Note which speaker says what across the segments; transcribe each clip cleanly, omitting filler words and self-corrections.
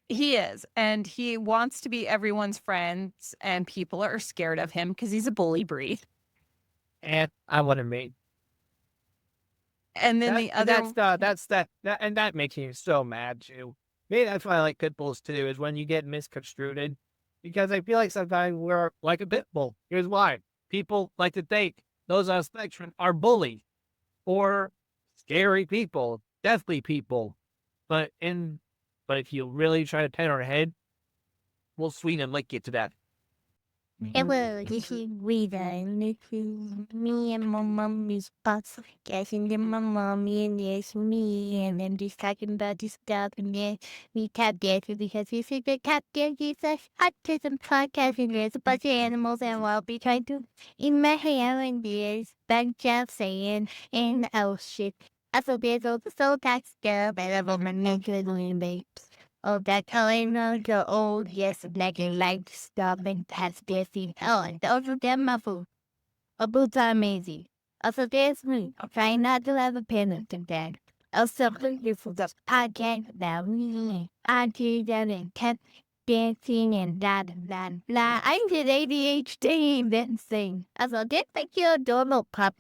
Speaker 1: He is, and he wants to be everyone's friends, and people are scared of him because he's a bully breed.
Speaker 2: And I want to make
Speaker 1: And then
Speaker 2: that.
Speaker 1: the
Speaker 2: That's
Speaker 1: other
Speaker 2: that, and that makes me so mad too. Maybe that's why I like pit bulls too. Is when you get misconstrued, because I feel like sometimes we're like a pit bull. Here's why: people like to think those on spectrum are bullies or scary people, deathly people. But in but if you really try to turn our head, we'll sweeten and lick you to death.
Speaker 3: Hello, this is Leta, and this is me and my mommy's podcast, and then my mommy, and there's me, and I'm just talking about this stuff, and then we tap dancing because this is the tap dancing slash autism podcast, and there's a bunch of animals, and I'll be trying to in my hair, and there's bunch of sand, and oh shit. Also, there's also that stuff, and I'm on my neck little babes. Oh, that telling the old yes, like light stuff and that's busy. Oh, and those are them muffled. A boots are amazing. Also, there's me. I'm trying not to have a panic attack. Also, this is a podcast about me. I do that and tap dancing and blah. I did ADHD and that thing. Also, that's like your adorable pup.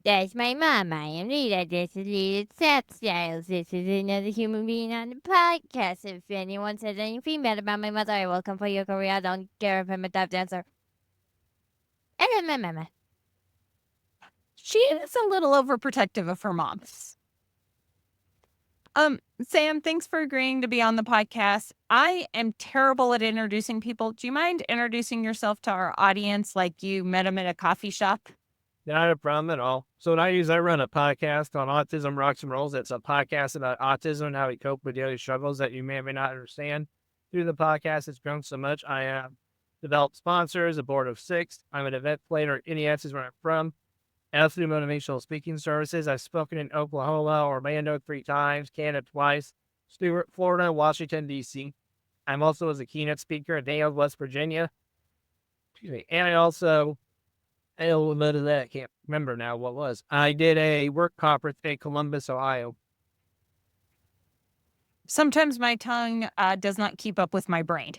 Speaker 3: That's my mom. I am Leta. This is Leta Seth Styles. This is another human being on the podcast. If anyone says anything bad about my mother, I will come for your career. I don't care if I'm a tap dancer. And then my mama.
Speaker 1: she is a little overprotective of her mom. Sam, thanks for agreeing to be on the podcast. I am terrible at introducing people. Do you mind introducing yourself to our audience like you met them at a coffee shop?
Speaker 2: Not a problem at all. So what I run a podcast on Autism Rocks and Rolls. It's a podcast about autism and how we cope with daily struggles that you may or may not understand. Through the podcast, it's grown so much. I have developed sponsors, a board of 6. I'm an event planner at NES is where I'm from. And through motivational speaking services, I've spoken in Oklahoma, Orlando 3 times, Canada twice, Stewart, Florida, Washington, D.C. I'm also as a keynote speaker at Dale, West Virginia. Excuse me. And I also I can't remember now what was. I did a work conference in Columbus, Ohio.
Speaker 1: Sometimes my tongue does not keep up with my brain.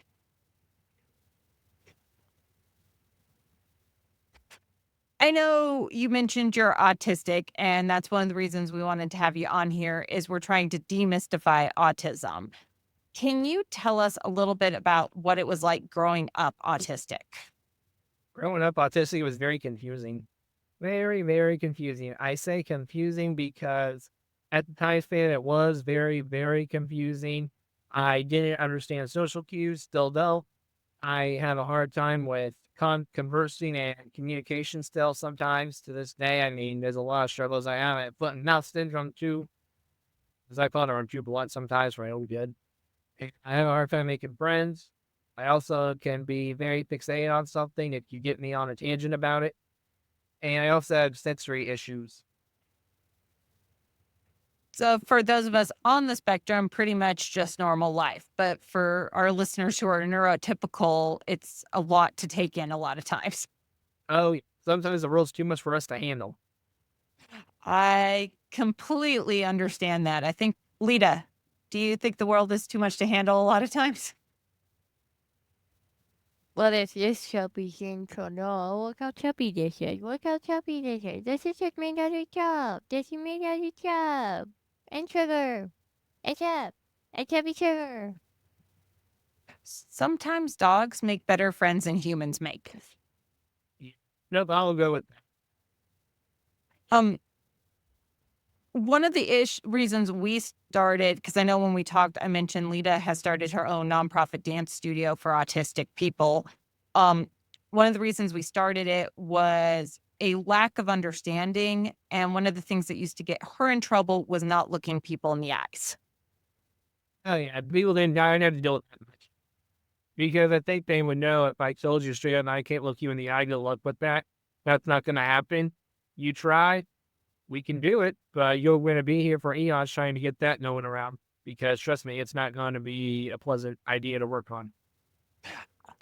Speaker 1: I know you mentioned you're autistic, and that's one of the reasons we wanted to have you on here is we're trying to demystify autism. Can you tell us a little bit about what it was like growing up autistic?
Speaker 2: Growing up autistic was very confusing. Very, very confusing. I say confusing because at the time span, it was very, very confusing. I didn't understand social cues, still don't. I have a hard time with conversing and communication still sometimes to this day. I mean, there's a lot of struggles I have. I have foot and mouth syndrome too, as I thought I'm too blunt sometimes for my own good. I have a hard time making friends. I also can be very fixated on something if you get me on a tangent about it. And I also have sensory issues.
Speaker 1: So, for those of us on the spectrum, pretty much just normal life. But for our listeners who are neurotypical, it's a lot to take in a lot of times.
Speaker 2: Oh, yeah. Sometimes the world's too much for us to handle.
Speaker 1: I completely understand that. I think, Leta, do you think the world is too much to handle a lot of times?
Speaker 3: Well, there's this chubby thing to know. Look how chubby this is. Look how chubby this is. This is just made out of chub. This is made out of chub. And sugar. And chub. And chubby sugar.
Speaker 1: Sometimes dogs make better friends than humans make.
Speaker 2: Yeah. Nope, I'll go with that.
Speaker 1: Um, One of the reasons we started, because I know when we talked, I mentioned Leta has started her own nonprofit dance studio for autistic people. One of the reasons we started it was a lack of understanding. And one of the things that used to get her in trouble was not looking people in the eyes.
Speaker 2: Oh, yeah. People didn't have to deal with that much. Because I think they would know if I told you straight up, I can't look you in the eye to look with that. That's not going to happen. You try, we can do it, but you're going to be here for eons trying to get that no one around. Because trust me, it's not going to be a pleasant idea to work on.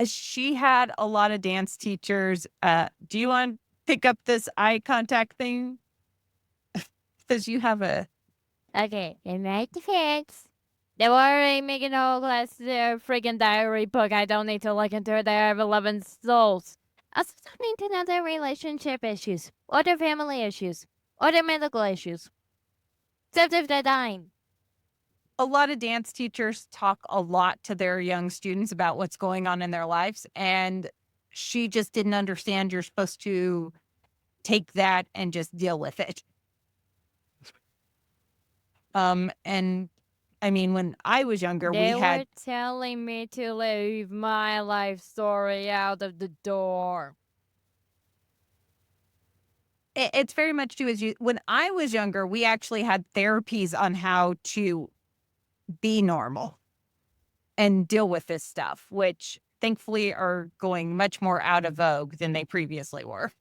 Speaker 1: She had a lot of dance teachers. Do you want to pick up this eye contact thing? Because you have a...
Speaker 3: Okay, in my defense,
Speaker 4: They were already making a whole class their freaking diary book. I don't need to look into their 11 souls. I also don't need to know their relationship issues, or their family issues, or their medical issues. Except if they're dying.
Speaker 1: A lot of dance teachers talk a lot to their young students about what's going on in their lives, and she just didn't understand you're supposed to take that and just deal with it. And I mean, when I was younger, we
Speaker 4: They
Speaker 1: had
Speaker 4: were telling me to leave my life story out of the door.
Speaker 1: it's very much too as you when I was younger, we actually had therapies on how to be normal and deal with this stuff, which thankfully are going much more out of vogue than they previously were.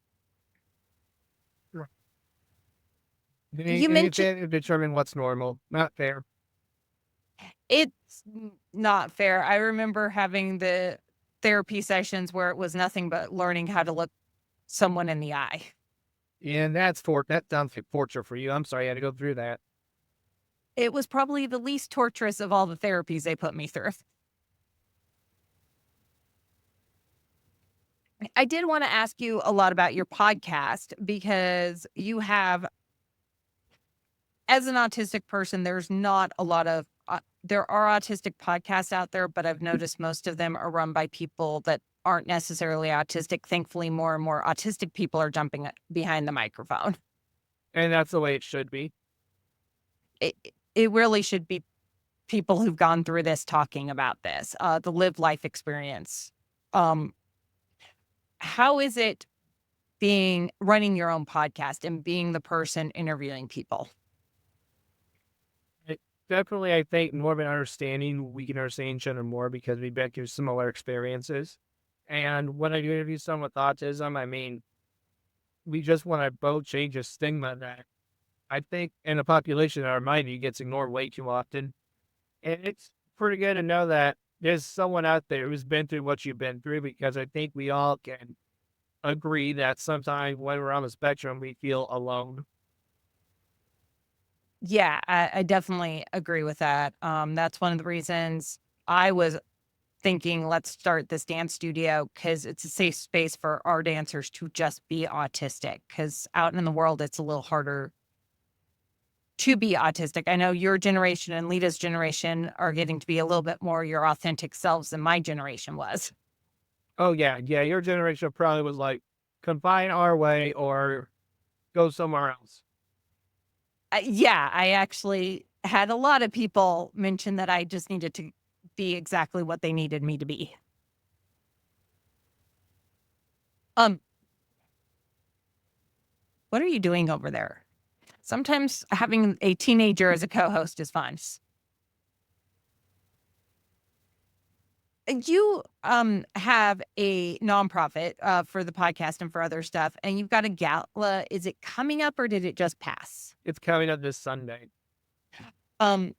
Speaker 1: You mentioned
Speaker 2: Anything to determine what's normal. Not fair.
Speaker 1: it's not fair. I remember having the therapy sessions where it was nothing but learning how to look someone in the eye.
Speaker 2: And that sounds like torture for you. I'm sorry you had to go through that.
Speaker 1: It was probably the least torturous of all the therapies they put me through. I did want to ask you a lot about your podcast because you have, as an autistic person, there's not a lot of, there are autistic podcasts out there, but I've noticed most of them are run by people that aren't necessarily autistic. Thankfully, more and more autistic people are jumping behind the microphone.
Speaker 2: And that's the way it should be.
Speaker 1: It really should be people who've gone through this talking about this, the lived life experience. How is it running your own podcast and being the person interviewing people?
Speaker 2: Definitely, I think more of an understanding. We can understand each other more because we've been through similar experiences. And when I do interview someone with autism, I mean, we just want to both change a stigma that I think in a population in our mind gets ignored way too often. And it's pretty good to know that there's someone out there who's been through what you've been through, because I think we all can agree that sometimes when we're on the spectrum, we feel alone.
Speaker 1: Yeah, I definitely agree with that. That's one of the reasons I was thinking, let's start this dance studio because it's a safe space for our dancers to just be autistic. Because out in the world, it's a little harder to be autistic. I know your generation and Leta's generation are getting to be a little bit more your authentic selves than my generation was.
Speaker 2: Oh, yeah. Yeah. Your generation probably was like, confine our way or go somewhere else.
Speaker 1: Yeah, I actually had a lot of people mention that I just needed to be exactly what they needed me to be. What are you doing over there? Sometimes having a teenager as a co-host is fun. You have a nonprofit for the podcast and for other stuff, and you've got a gala. Is it coming up or did it just pass?
Speaker 2: It's coming up this Sunday.
Speaker 1: Um,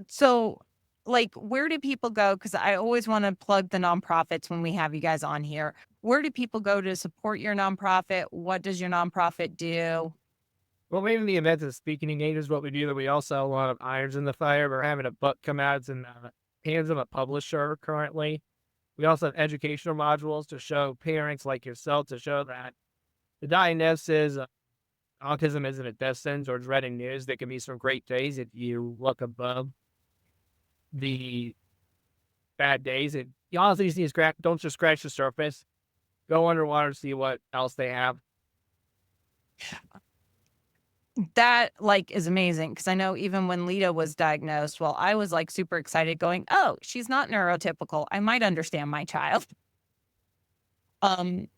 Speaker 1: so like where do people go? Because I always want to plug the nonprofits when we have you guys on here. Where do people go to support your nonprofit? What does your nonprofit do?
Speaker 2: Well, maybe the event of speaking engagements is what we do, that we also have a lot of irons in the fire. We're having a book come out. It's in the hands of a publisher currently. We also have educational modules to show parents like yourself, to show that the diagnosis of autism isn't a death sentence or dreading news. There can be some great days if you look above the bad days. And you honestly just need to don't just scratch the surface. Go underwater, see what else they have.
Speaker 1: That like is amazing because I know even when Leta was diagnosed, well, I was like super excited going, oh, she's not neurotypical. I might understand my child. One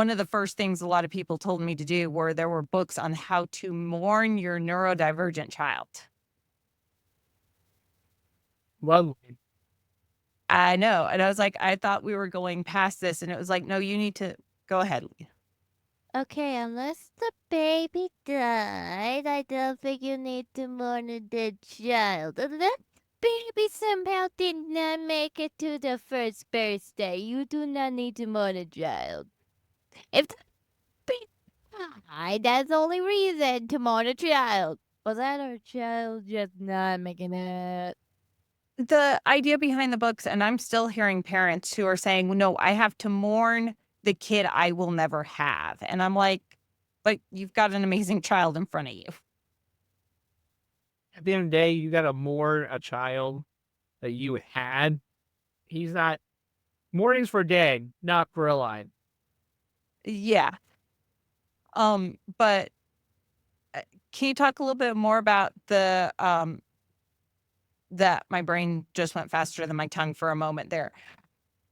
Speaker 1: of the first things a lot of people told me to do were there were books on how to mourn your neurodivergent child.
Speaker 2: Lovely.
Speaker 1: I know. And I was like, I thought we were going past this. And it was like, no, you need to go ahead.
Speaker 4: Okay, unless the baby died, I don't think you need to mourn the child. Unless baby somehow did not make it to the first birthday, you do not need to mourn a child. If the baby died, that's the only reason to mourn a child. Was that our child just not making it?
Speaker 1: The idea behind the books, and I'm still hearing parents who are saying, "No, I have to mourn the kid I will never have." And I'm like, "But you've got an amazing child in front of you."
Speaker 2: At the end of the day, you gotta mourn a child that you had. He's not mourning's for dead, not for alive.
Speaker 1: Yeah. But can you talk a little bit more about that my brain just went faster than my tongue for a moment there,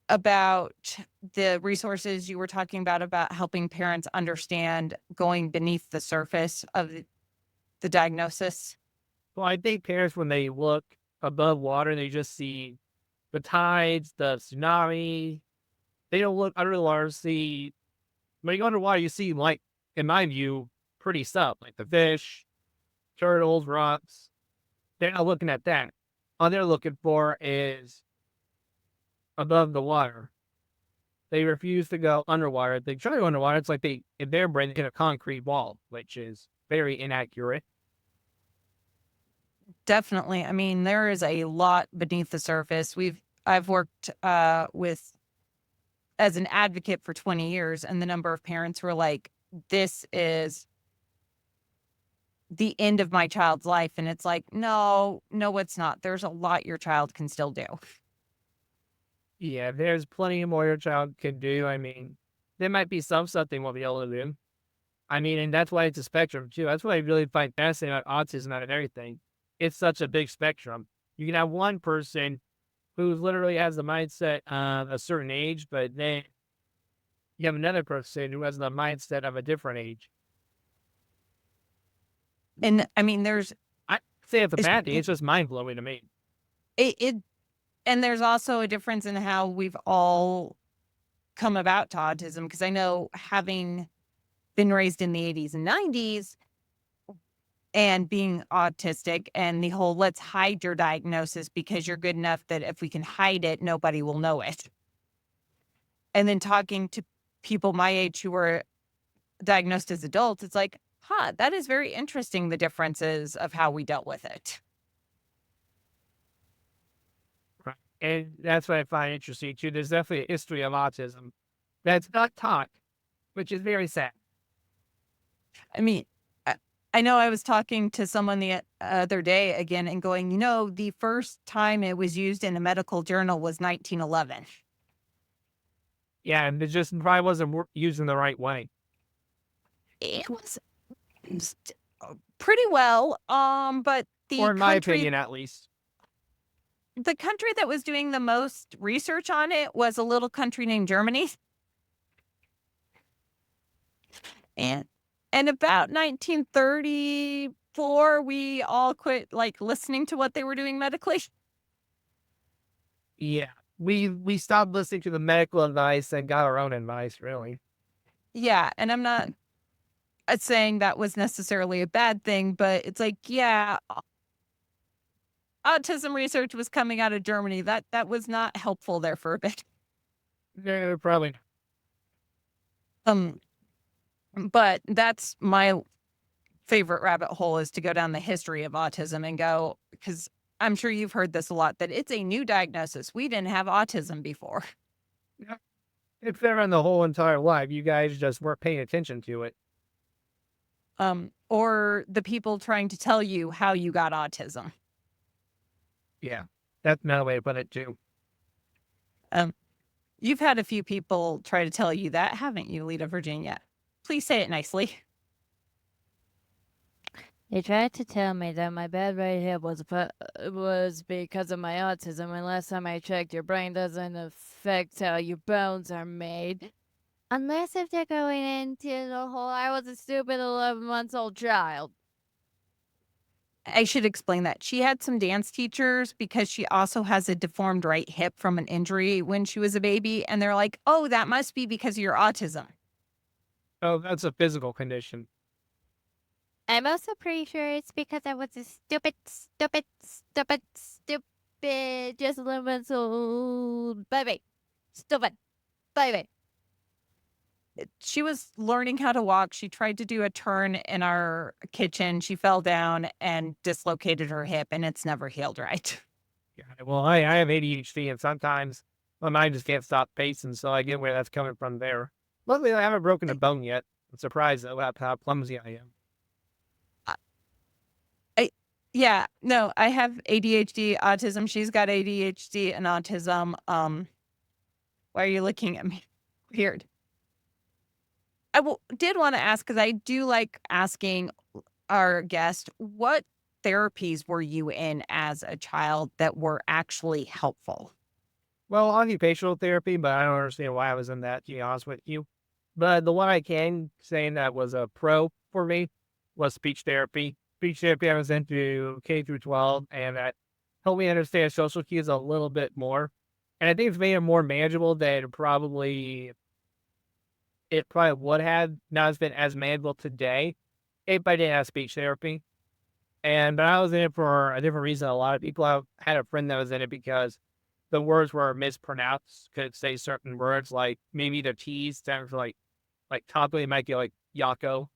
Speaker 1: about the resources you were talking about helping parents understand going beneath the surface of the diagnosis?
Speaker 2: Well, I think parents, when they look above water, they just see the tides, the tsunami. They don't look under the water, see when you go underwater, you see, like, in my view, pretty stuff, like the fish, turtles, rocks. They're not looking at that. All they're looking for is above the water. They refuse to go underwater. If they try to go underwater, it's like they, in their brain, they hit a concrete wall, which is very inaccurate.
Speaker 1: Definitely. I mean, there is a lot beneath the surface. I've worked with as an advocate for 20 years, and the number of parents who are like, "This is the end of my child's life." And it's like, no, no, it's not. There's a lot your child can still do.
Speaker 2: Yeah, there's plenty more your child can do. I mean, there might be some stuff they won't be able to do. I mean, and that's why it's a spectrum too. That's what I really find fascinating about autism and everything. It's such a big spectrum. You can have one person who literally has the mindset of a certain age, but then you have another person who has the mindset of a different age.
Speaker 1: And I mean, there's
Speaker 2: I say it's a
Speaker 1: it's,
Speaker 2: bad thing. It's just mind blowing to me.
Speaker 1: it and there's also a difference in how we've all come about to autism, because I know, having been raised in the 80s and 90s and being autistic, and the whole "let's hide your diagnosis because you're good enough that if we can hide it, nobody will know it." And then talking to people my age who were diagnosed as adults, it's like, huh, that is very interesting, the differences of how we dealt with it.
Speaker 2: Right. And that's what I find interesting too. There's definitely a history of autism that's not taught, which is very sad.
Speaker 1: I mean, I know I was talking to someone the other day again and going, the first time it was used in a medical journal was 1911.
Speaker 2: Yeah, and it just probably wasn't used in the right way.
Speaker 1: It was used pretty well, but
Speaker 2: Or in my opinion, at least.
Speaker 1: the country that was doing the most research on it was a little country named Germany. And about 1934, we all quit listening to what they were doing medically.
Speaker 2: Yeah. We stopped listening to the medical advice and got our own advice, really.
Speaker 1: Yeah, and I'm not saying that was necessarily a bad thing, but it's like, yeah, autism research was coming out of Germany. That was not helpful there for a bit.
Speaker 2: Yeah, probably.
Speaker 1: Um, but that's my favorite rabbit hole, is to go down the history of autism and go, because I'm sure you've heard this a lot, that it's a new diagnosis. We didn't have autism before.
Speaker 2: Yeah. It's there on the whole entire life. You guys just weren't paying attention to it.
Speaker 1: Or the people trying to tell you how you got autism.
Speaker 2: Yeah. That's another way to put it too.
Speaker 1: You've had a few people try to tell you that, haven't you, Leta, Virginia? Please say it nicely.
Speaker 4: They tried to tell me that my bad right hip was because of my autism, and last time I checked, your brain doesn't affect how your bones are made. Unless if they're going into the whole I was a stupid 11 months old child.
Speaker 1: I should explain that. She had some dance teachers because she also has a deformed right hip from an injury when she was a baby. And they're like, oh, that must be because of your autism.
Speaker 2: Oh, that's a physical condition.
Speaker 4: I'm also pretty sure it's because I was a stupid, just 11 months old baby. Stupid baby.
Speaker 1: she was learning how to walk. She tried to do a turn in our kitchen. She fell down and dislocated her hip, and it's never healed right.
Speaker 2: Yeah, well, I have ADHD, and sometimes my mind just can't stop pacing, so I get where that's coming from there. Luckily, I haven't broken a bone yet. I'm surprised though at how clumsy I am.
Speaker 1: I yeah, no, I have ADHD, autism. She's got ADHD and autism. Why are you looking at me? Weird. Did want to ask because I do like asking our guest, what therapies were you in as a child that were actually helpful?
Speaker 2: Well, occupational therapy, but I don't understand why I was in that, to be honest with you. But the one I can say that was a pro for me was speech therapy. Speech therapy I was into K through 12, and that helped me understand social cues a little bit more. And I think it's made it more manageable than it probably would have not as been as manageable today if I didn't have speech therapy. But I was in it for a different reason. A lot of people have had a friend that was in it because the words were mispronounced. Could say certain words like maybe the T's sounds like Taco, it might be like Yako,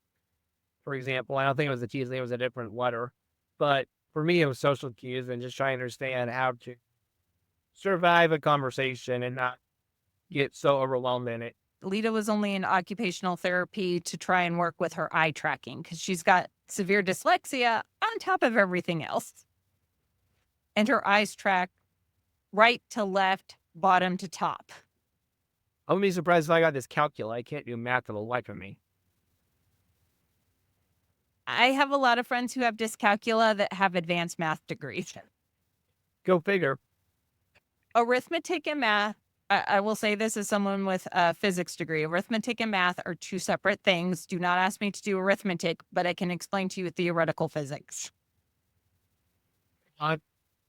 Speaker 2: for example. I don't think it was the T's, I think it was a different letter. But for me, it was social cues and just trying to understand how to survive a conversation and not get so overwhelmed in it.
Speaker 1: Lita was only in occupational therapy to try and work with her eye tracking because she's got severe dyslexia on top of everything else. And her eyes track right to left, bottom to top.
Speaker 2: I wouldn't be surprised if I got this calculi. I can't do math for the life of me.
Speaker 1: I have a lot of friends who have dyscalculia that have advanced math degrees.
Speaker 2: Go figure.
Speaker 1: Arithmetic and math, I will say this as someone with a physics degree. Arithmetic and math are two separate things. Do not ask me to do arithmetic, but I can explain to you theoretical physics.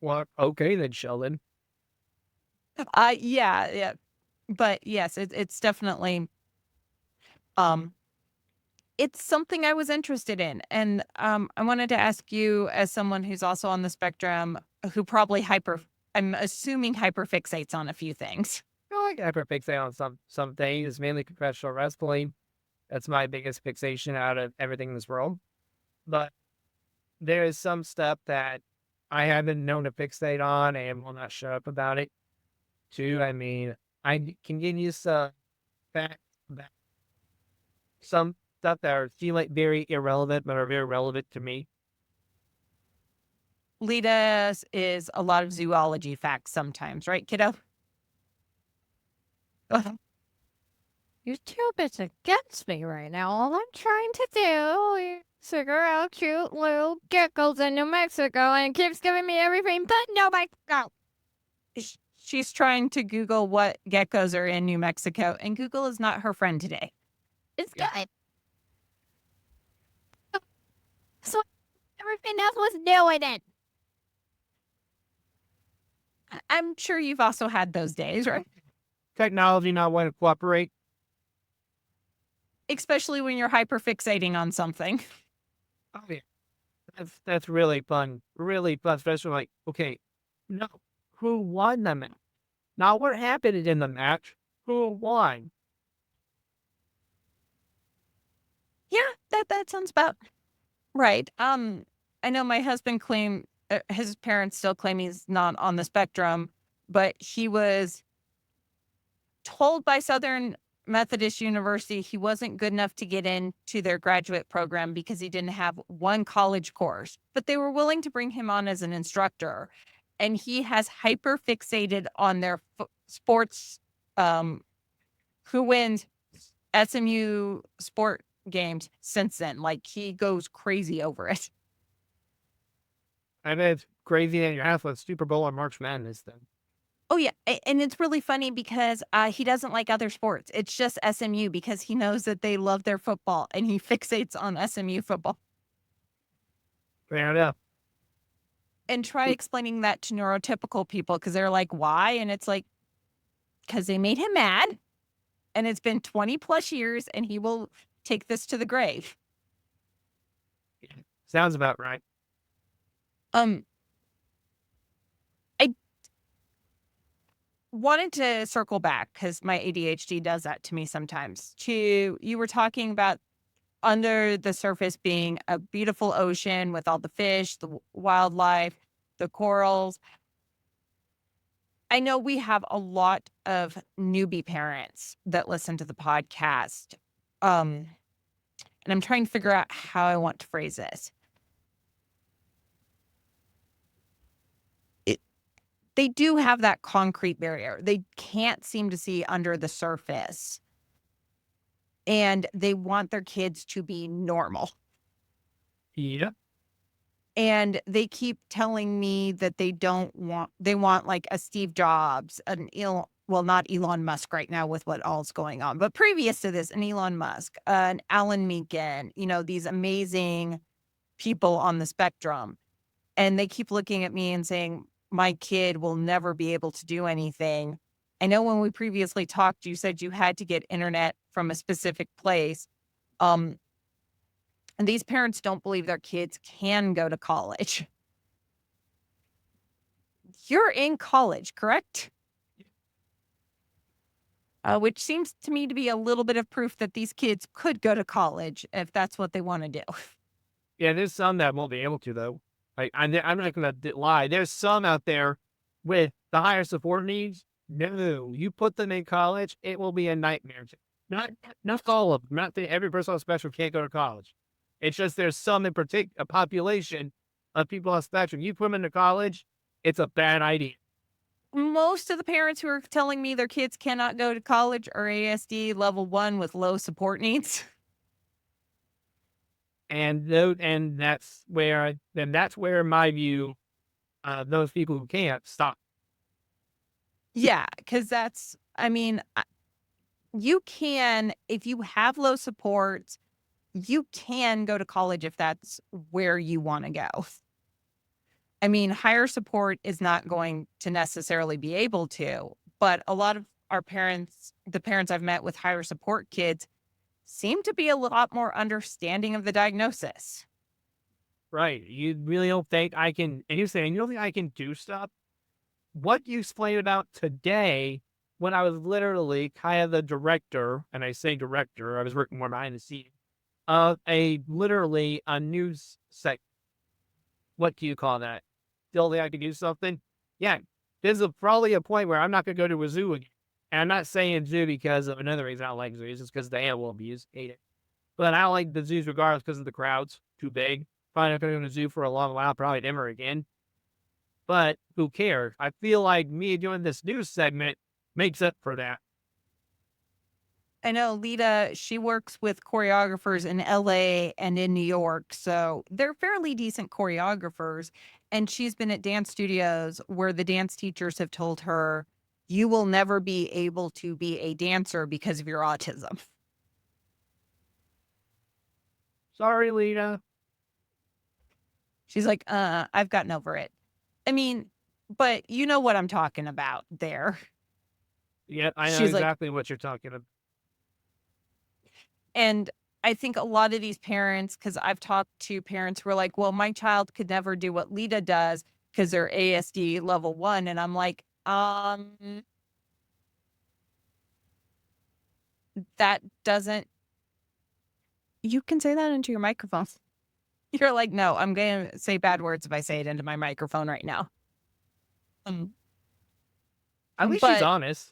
Speaker 2: Well, okay then, Sheldon.
Speaker 1: Yeah. But yes, it's definitely it's something I was interested in. And I wanted to ask you, as someone who's also on the spectrum, who probably I'm assuming hyperfixates on a few things.
Speaker 2: I like hyperfixate on some things, mainly professional wrestling. That's my biggest fixation out of everything in this world. But there is some stuff that I have been known to fixate on and will not shut up about it. Too, I mean, I can give you some facts about some stuff that are seem like very irrelevant, but are very relevant to me.
Speaker 1: Lita is a lot of zoology facts sometimes, right, kiddo?
Speaker 4: You're too bit against me right now. All I'm trying to do is figure out cute little geckos in New Mexico, and it keeps giving me everything but New Mexico.
Speaker 1: She's trying to Google what geckos are in New Mexico, and Google is not her friend today.
Speaker 4: It's
Speaker 2: Yeah.
Speaker 4: good. So everything else was doing it.
Speaker 1: I'm sure you've also had those days, right?
Speaker 2: Technology not wanting to cooperate.
Speaker 1: Especially when you're hyperfixating on something.
Speaker 2: Oh yeah, that's really fun. Really fun, especially like, okay, no, who won the match? Not what happened in the match. Who won?
Speaker 1: Yeah, that sounds about right. I know my husband claimed his parents still claim he's not on the spectrum, but he was told by Southern Methodist University he wasn't good enough to get into their graduate program because he didn't have one college course, but they were willing to bring him on as an instructor. And he has hyper fixated on their sports, who wins SMU sport games since then. Like he goes crazy over it.
Speaker 2: I bet it's crazy that you have a Super Bowl or March Madness then.
Speaker 1: Oh yeah, and it's really funny because he doesn't like other sports. It's just SMU because he knows that they love their football, and he fixates on SMU football.
Speaker 2: Fair enough.
Speaker 1: And try explaining that to neurotypical people because they're like, "Why?" And it's like, because they made him mad, and it's been 20 plus years, and he will take this to the grave.
Speaker 2: Sounds about right.
Speaker 1: Um, I wanted to circle back because my ADHD does that to me sometimes. You were talking about under the surface being a beautiful ocean with all the fish, the wildlife, the corals. I know we have a lot of newbie parents that listen to the podcast. Um, and I'm trying to figure out how I want to phrase this. It, they do have that concrete barrier. They can't seem to see under the surface. And they want their kids to be normal.
Speaker 2: Yeah.
Speaker 1: And they keep telling me that they want like a Steve Jobs, not Elon Musk right now with what all's going on, but previous to this, an Elon Musk, an Alan Menken, these amazing people on the spectrum. And they keep looking at me and saying, my kid will never be able to do anything. I know when we previously talked, you said you had to get internet from a specific place. And these parents don't believe their kids can go to college. You're in college, correct? Which seems to me to be a little bit of proof that these kids could go to college if that's what they want to do.
Speaker 2: Yeah, there's some that won't be able to, though. I'm not going to lie. There's some out there with the higher support needs. No, you put them in college, it will be a nightmare. Not all of them. Not that every person on the spectrum can't go to college. It's just there's some in particular, a population of people on the spectrum. You put them into college, it's a bad idea.
Speaker 1: Most of the parents who are telling me their kids cannot go to college are ASD level 1 with low support needs.
Speaker 2: And that's where, in my view, those people who can't stop.
Speaker 1: Yeah, because you can, if you have low support, you can go to college if that's where you want to go. I mean, higher support is not going to necessarily be able to, but a lot of our parents, the parents I've met with higher support kids, seem to be a lot more understanding of the diagnosis.
Speaker 2: Right. You really don't think I can, and you're saying you don't think I can do stuff? What you explained about today, when I was literally kind of the director, and I say director, I was working more behind the scenes, of literally a news segment. What do you call that? Still think I can do something? Yeah. There's probably a point where I'm not going to go to a zoo again. And I'm not saying zoo because of another reason I don't like zoos. It's because the animal abuse. Hate it. But I don't like the zoos regardless because of the crowds. Too big. Probably not going to go to a zoo for a long while. Probably never again. But who cares? I feel like me doing this news segment makes up for that.
Speaker 1: I know Leta, she works with choreographers in LA and in New York. So they're fairly decent choreographers. And she's been at dance studios where the dance teachers have told her, you will never be able to be a dancer because of your autism.
Speaker 2: Sorry, Leta.
Speaker 1: She's like, I've gotten over it. I mean, but you know what I'm talking about there.
Speaker 2: Yeah, I know
Speaker 1: She's
Speaker 2: exactly what you're talking about.
Speaker 1: And I think a lot of these parents, because I've talked to parents who are like, well, my child could never do what Leta does because they're ASD level 1. And I'm like, that doesn't, you can say that into your microphone. You're like, no, I'm going to say bad words if I say it into my microphone right now.
Speaker 2: At least she's honest.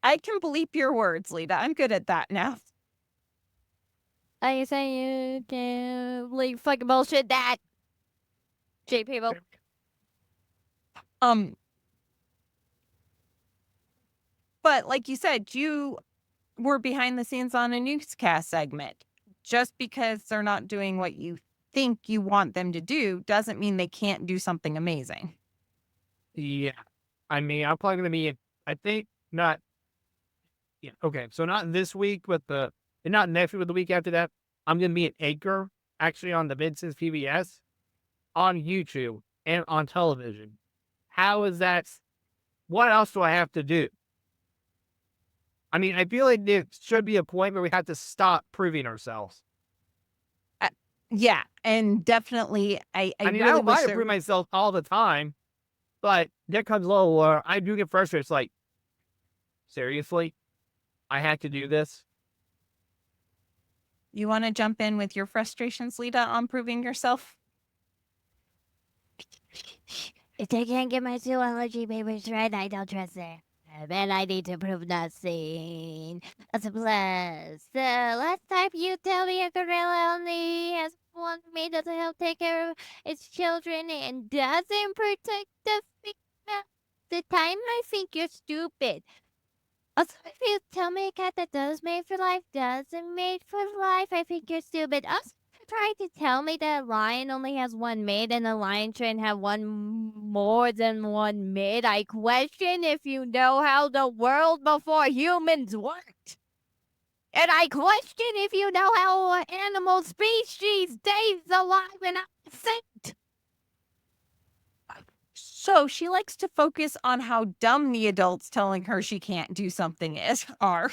Speaker 1: I can bleep your words, Leta. I'm good at that now.
Speaker 4: Are you saying you can believe fucking bullshit that? J people.
Speaker 1: But like you said, you were behind the scenes on a newscast segment. Just because they're not doing what you think you want them to do doesn't mean they can't do something amazing.
Speaker 2: Yeah. I mean, I'm probably going to be, I think, not. Yeah. Okay. So not this week, but not next week, but the week after that, I'm going to be an anchor actually on the Vincent's PBS on YouTube and on television. How is that? What else do I have to do? I mean, I feel like there should be a point where we have to stop proving ourselves.
Speaker 1: Yeah. And definitely, I
Speaker 2: mean,
Speaker 1: really
Speaker 2: I
Speaker 1: wish
Speaker 2: don't prove myself all the time. But there comes a level where I do get frustrated. It's like, seriously? I had to do this?
Speaker 1: You want to jump in with your frustrations, Lita, on proving yourself?
Speaker 4: If they can't get my zoology papers right, I don't trust her. And I need to prove nothing. As a plus, the last time you tell me a gorilla only has one mate doesn't help take care of its children and doesn't protect the female, the time I think you're stupid. Also, if you tell me a cat that does mate for life doesn't mate for life, I think you're stupid. Also, trying to tell me that a lion only has one mate and a lion shouldn't have more than one mate. I question if you know how the world before humans worked. And I question if you know how an animal species stays alive and extinct.
Speaker 1: So she likes to focus on how dumb the adults telling her she can't do something are.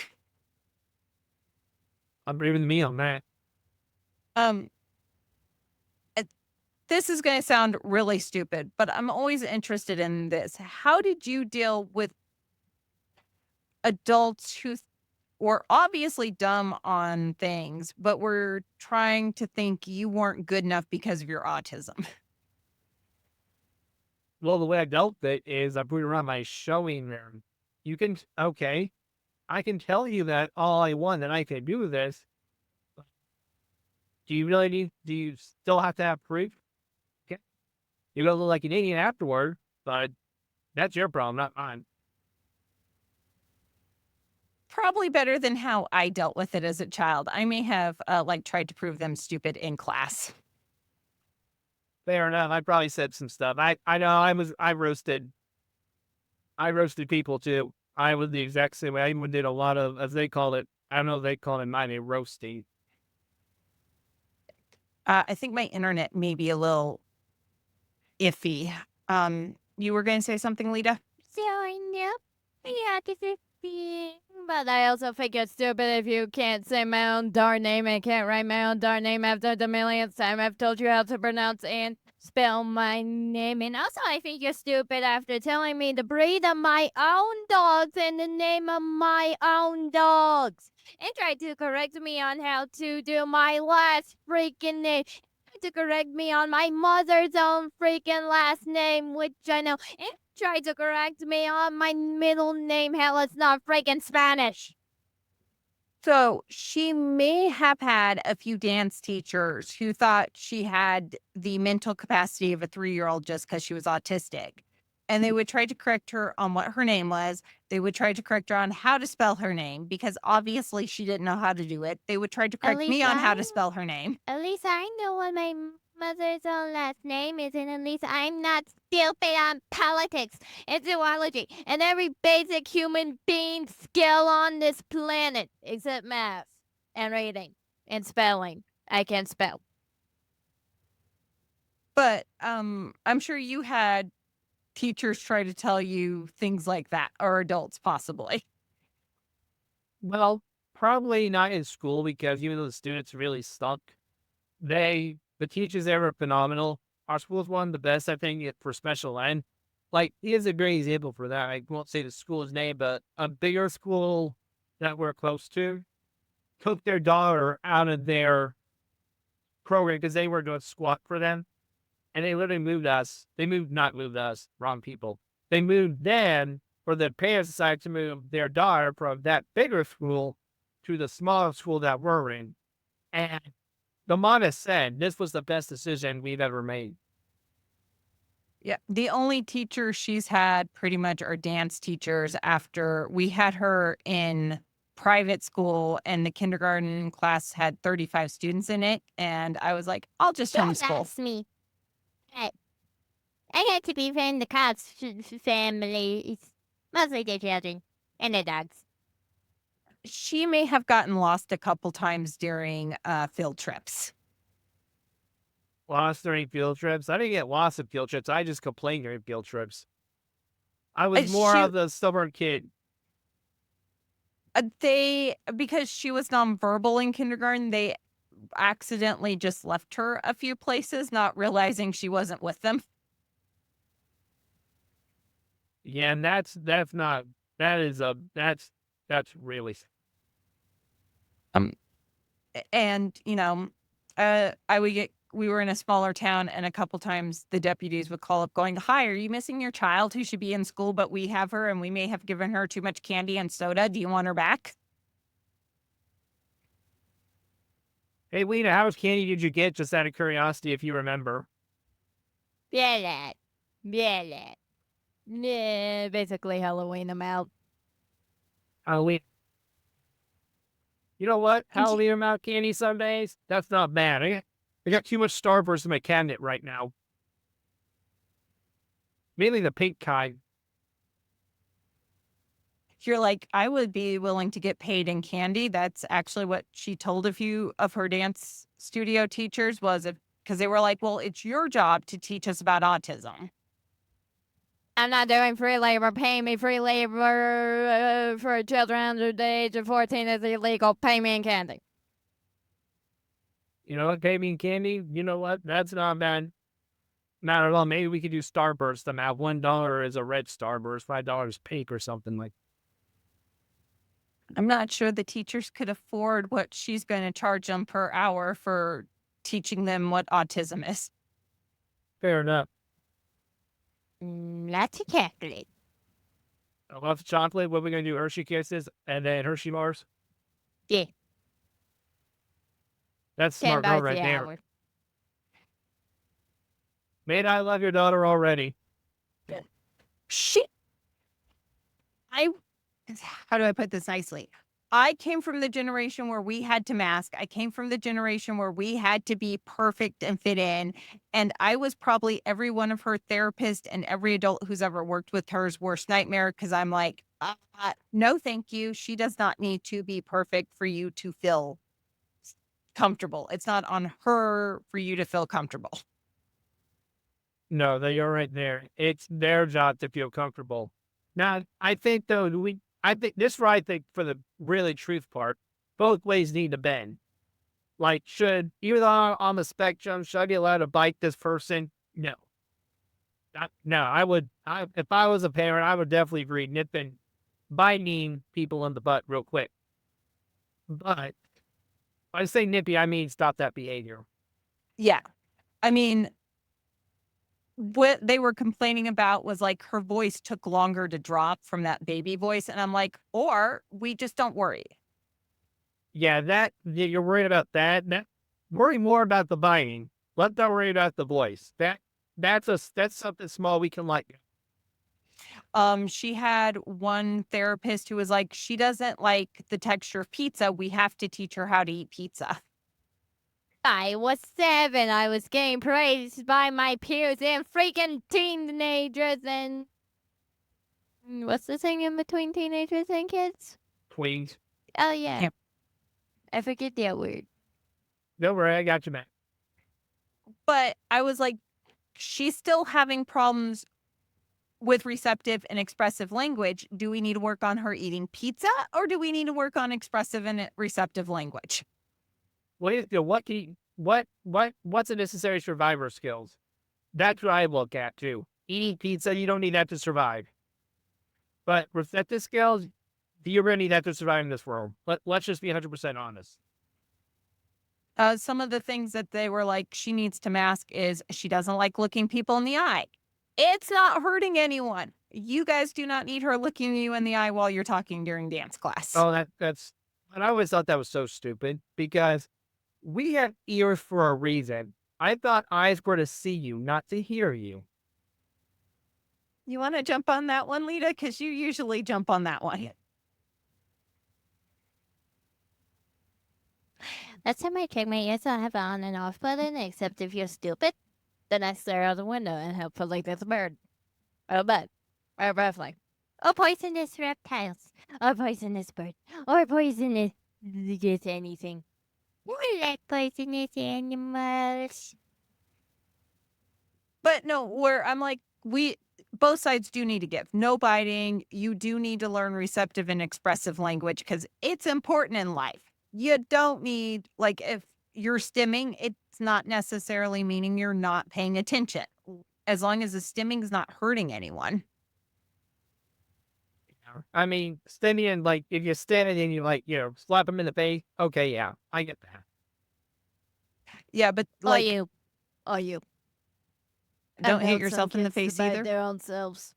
Speaker 2: I'm believing me on that.
Speaker 1: Um, this is going to sound really stupid, but I'm always interested in this. How did you deal with adults who were obviously dumb on things, but were trying to think you weren't good enough because of your autism?
Speaker 2: Well, the way I dealt with it is I put it around my showing room. You can, okay, I can tell you that all I want and I can do this. Do you really need, do you still have to have proof? Okay. You're going to look like an idiot afterward, but that's your problem, not mine.
Speaker 1: Probably better than how I dealt with it as a child. I may have tried to prove them stupid in class.
Speaker 2: Fair enough. I probably said some stuff. I know I roasted people too. I was the exact same way. I even did a lot of, as they call it, I don't know if they call it in mine, a roasting.
Speaker 1: I think my internet may be a little iffy. You were going to say something, Lita?
Speaker 4: So I know yeah, this is being, but I also think it's stupid if you can't say my own darn name and can't write my own darn name after the millionth time I've told you how to pronounce and spell my name. And also, I think you're stupid after telling me the breed of my own dogs and the name of my own dogs. And tried to correct me on how to do my last freaking name. To correct me on my mother's own freaking last name, which I know. And tried to correct me on my middle name. Hell, it's not freaking Spanish.
Speaker 1: So she may have had a few dance teachers who thought she had the mental capacity of a 3-year-old just because she was autistic. And they would try to correct her on what her name was. They would try to correct her on how to spell her name because obviously she didn't know how to do it. They would try to correct me on how to spell her name.
Speaker 4: At least I know what my mother's own last name is, and at least I'm not stupid on politics and zoology and every basic human being skill on this planet except math and reading and spelling. I can spell.
Speaker 1: But I'm sure you had teachers try to tell you things like that, or adults possibly.
Speaker 2: Well, probably not in school because even though the students really stunk, the teachers there were phenomenal. Our school is one of the best, I think, for special ed. Like, here's a great example for that. I won't say the school's name, but a bigger school that we're close to took their daughter out of their program because they were doing squat for them. And they literally moved us. Not moved us, wrong people. They moved them, or the parents decided to move their daughter from that bigger school to the smaller school that we're in. And the mom has said this was the best decision we've ever made.
Speaker 1: Yeah. The only teachers she's had pretty much are dance teachers after we had her in private school and the kindergarten class had 35 students in it. And I was like, I'll just homeschool.
Speaker 4: That's me. I had to befriend the Cox family. It's mostly their children and their dogs.
Speaker 1: She may have gotten lost a couple times during field trips.
Speaker 2: Lost during field trips? I didn't get lost at field trips. I just complained during field trips. I was more of the stubborn kid.
Speaker 1: Because she was nonverbal in kindergarten, they accidentally just left her a few places, not realizing she wasn't with them.
Speaker 2: Yeah, and that's not that is a that's really
Speaker 1: Um, and we were in a smaller town, and a couple times the deputies would call up going, "Hi, are you missing your child who should be in school, but we have her and we may have given her too much candy and soda. Do you want her back?"
Speaker 2: Hey, Lena, how much candy did you get? Just out of curiosity, if you remember.
Speaker 4: Yeah, that. Yeah, basically Halloween amount.
Speaker 2: Halloween. You know what?
Speaker 1: And she,
Speaker 2: Halloween amount candy some days. That's not bad. I got too much Starburst in my cabinet right now. Mainly the pink kind.
Speaker 1: you're like, "I would be willing to get paid in candy." That's actually what she told a few of her dance studio teachers was because they were like, "Well, it's your job to teach us about autism."
Speaker 4: I'm not doing free labor. Pay me free labor for children under the age of 14 is illegal. Pay me in candy.
Speaker 2: You know what? Pay me in candy. You know what? That's not bad. Not at all. Maybe we could do Starburst amount. $1 is a red Starburst. $5 pink or something like.
Speaker 1: I'm not sure the teachers could afford what she's going to charge them per hour for teaching them what autism is.
Speaker 2: Fair enough.
Speaker 4: Let's calculate.
Speaker 2: Lots of chocolate. What are we gonna do? Hershey Kisses and then Hershey bars.
Speaker 4: Yeah,
Speaker 2: That's smart girl
Speaker 4: $10
Speaker 2: right
Speaker 4: the
Speaker 2: there.
Speaker 4: hour.
Speaker 2: Man, I love your daughter already.
Speaker 1: She, I, how do I put this nicely? I came from the generation where we had to mask. I came from the generation where we had to be perfect and fit in. And I was probably every one of her therapists and every adult who's ever worked with her's worst nightmare because I'm like, no, thank you. She does not need to be perfect for you to feel comfortable. It's not on her for you to feel comfortable.
Speaker 2: No, you're right there. It's their job to feel comfortable. Now, I think though, I think this is where I think for the really truth part, both ways need to bend. Like, even though I'm on the spectrum, should I be allowed to bite this person? No. No, if I was a parent, I would definitely agree biting people in the butt real quick. But when I say nippy, I mean stop that behavior.
Speaker 1: Yeah. I mean, what they were complaining about was like her voice took longer to drop from that baby voice. And I'm like, or we just don't worry.
Speaker 2: Yeah, you're worried about that. Worry more about the biting. Let them worry about the voice. That's something small we can like.
Speaker 1: She had one therapist who was like, she doesn't like the texture of pizza. We have to teach her how to eat pizza.
Speaker 4: I was 7. I was getting praised by my peers and freaking teenagers and what's the thing in between teenagers and kids?
Speaker 2: Tweens.
Speaker 4: Oh yeah,
Speaker 1: Yep.
Speaker 4: I forget that word.
Speaker 2: Don't worry, I got you, man.
Speaker 1: But I was like, she's still having problems with receptive and expressive language. Do we need to work on her eating pizza or do we need to work on expressive and receptive language?
Speaker 2: What's the necessary survivor skills? That's what I look at too. Eating pizza, you don't need that to survive. But receptive skills, you really need that to survive in this world. Let's just be 100% honest.
Speaker 1: Some of the things that they were like, she needs to mask is she doesn't like looking people in the eye. It's not hurting anyone. You guys do not need her looking you in the eye while you're talking during dance class.
Speaker 2: Oh, that's, and I always thought that was so stupid because we have ears for a reason. I thought eyes were to see you, not to hear you.
Speaker 1: You want to jump on that one, Leta? Because you usually jump on that one.
Speaker 4: Last time I checked my ears, I have an on and off button, except if you're stupid, then I stare out the window and hope for like this bird. Or a bug. Or a butterfly. Or poisonous reptiles. Or poisonous bird. Or poisonous just anything. We like poisonous animals.
Speaker 1: But no, where I'm like, both sides do need to give. No biting. You do need to learn receptive and expressive language because it's important in life. You don't need, like, if you're stimming, it's not necessarily meaning you're not paying attention. As long as the stimming is not hurting anyone.
Speaker 2: I mean, standing in, like, if you're standing and you, like, slap them in the face, okay, yeah, I get that.
Speaker 1: Yeah, but
Speaker 4: Are
Speaker 1: like,
Speaker 4: you? Are you?
Speaker 1: don't
Speaker 4: I've
Speaker 1: hit
Speaker 4: held some
Speaker 1: yourself in the
Speaker 4: kids to
Speaker 1: face
Speaker 4: bite
Speaker 1: either.
Speaker 4: their own selves.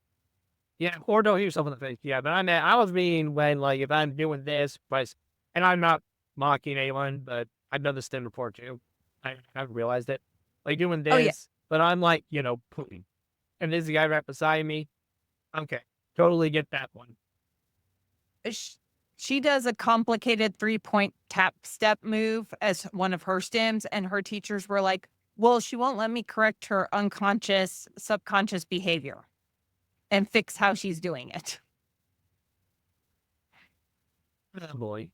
Speaker 2: Yeah, or don't hit yourself in the face. Yeah, but I was mean when, like, if I'm doing this, but, and I'm not mocking anyone, but I've done this thing before too. I've realized it. Like, doing
Speaker 1: Oh yeah,
Speaker 2: this, but I'm like, pooping. And there's a guy right beside me. Okay, totally get that one.
Speaker 1: sh- she does a complicated 3-point tap step move as one of her stems, and her teachers were like, "Well, she won't let me correct her unconscious, subconscious behavior and fix how she's doing it."
Speaker 2: Oh boy.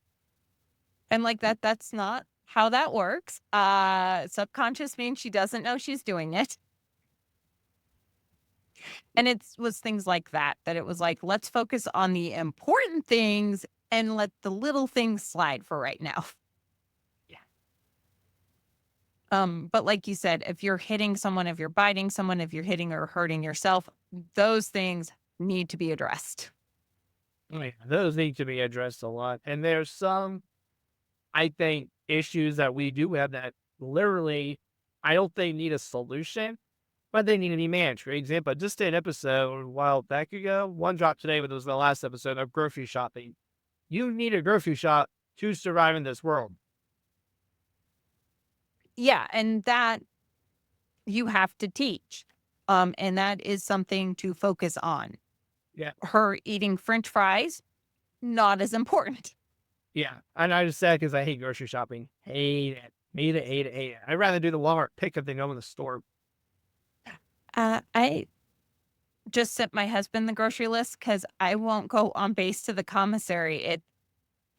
Speaker 1: And like that's not how that works. Subconscious means she doesn't know she's doing it. And it was things like that it was like, let's focus on the important things and let the little things slide for right now.
Speaker 2: Yeah.
Speaker 1: But like you said, if you're hitting someone, if you're biting someone, if you're hitting or hurting yourself, those things need to be addressed.
Speaker 2: Oh, yeah, those need to be addressed a lot. And there's some, I think, issues that we do have that literally, I don't think need a solution, but they need to be managed. For example, I just did an episode a while back ago. One dropped today, but it was the last episode of grocery shopping. You need a grocery shop to survive in this world.
Speaker 1: Yeah, and that you have to teach. And that is something to focus on.
Speaker 2: Yeah.
Speaker 1: Her eating French fries, not as important.
Speaker 2: Yeah. And I just said because I hate grocery shopping. Hate it. Hate it, hate it, hate it. I'd rather do the Walmart pickup than go in the store.
Speaker 1: I just sent my husband the grocery list because I won't go on base to the commissary. It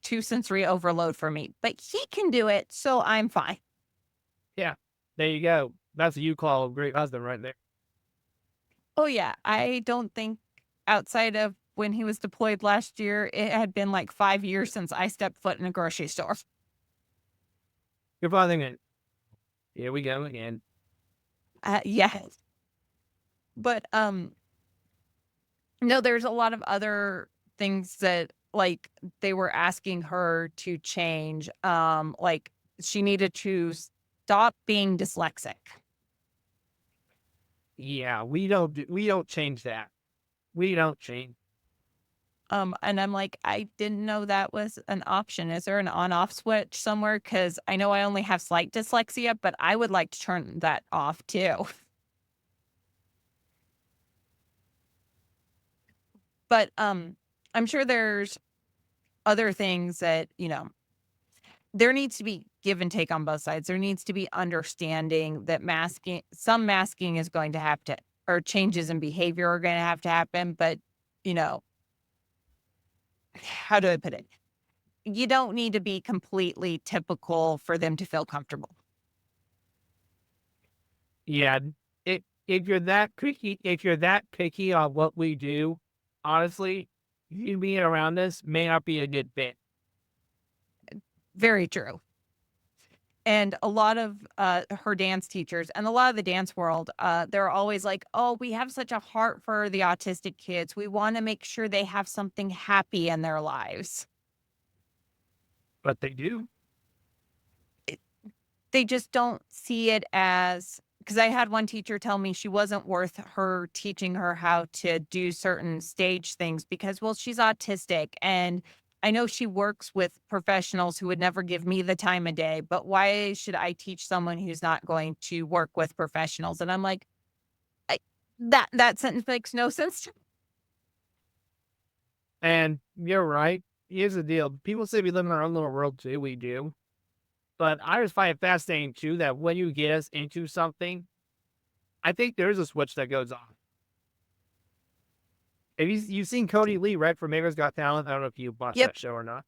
Speaker 1: too sensory overload for me, but he can do it, so I'm fine.
Speaker 2: Yeah. There you go. That's what you call a great husband right there.
Speaker 1: Oh yeah, I don't think outside of when he was deployed last year, it had been like 5 years since I stepped foot in a grocery store.
Speaker 2: You're probably thinking, here we go again.
Speaker 1: Yeah. But no, there's a lot of other things that like they were asking her to change. Like she needed to stop being dyslexic.
Speaker 2: Yeah, we don't change that. We don't change.
Speaker 1: And I'm like, I didn't know that was an option. Is there an on-off switch somewhere? Because I know I only have slight dyslexia, but I would like to turn that off too. But I'm sure there's other things that, there needs to be give and take on both sides. There needs to be understanding that some masking is going to have to, or changes in behavior are going to have to happen. But, you know, how do I put it? You don't need to be completely typical for them to feel comfortable.
Speaker 2: Yeah, if you're that picky on what we do, honestly, you being around this may not be a good fit.
Speaker 1: Very true. And a lot of her dance teachers and a lot of the dance world, they're always like, oh, we have such a heart for the autistic kids. We want to make sure they have something happy in their lives.
Speaker 2: But they do.
Speaker 1: They just don't see it as, because I had one teacher tell me she wasn't worth her teaching her how to do certain stage things because, well, she's autistic. And I know she works with professionals who would never give me the time of day, but why should I teach someone who's not going to work with professionals? And I'm like, that sentence makes no sense to me.
Speaker 2: And you're right. Here's the deal. People say we live in our own little world too. We do. But I just find it fascinating too that when you get us into something, I think there's a switch that goes on. Have you've seen Cody Lee, right, from Maker's Got Talent? I don't know if you watched
Speaker 1: Yep.
Speaker 2: that show or not.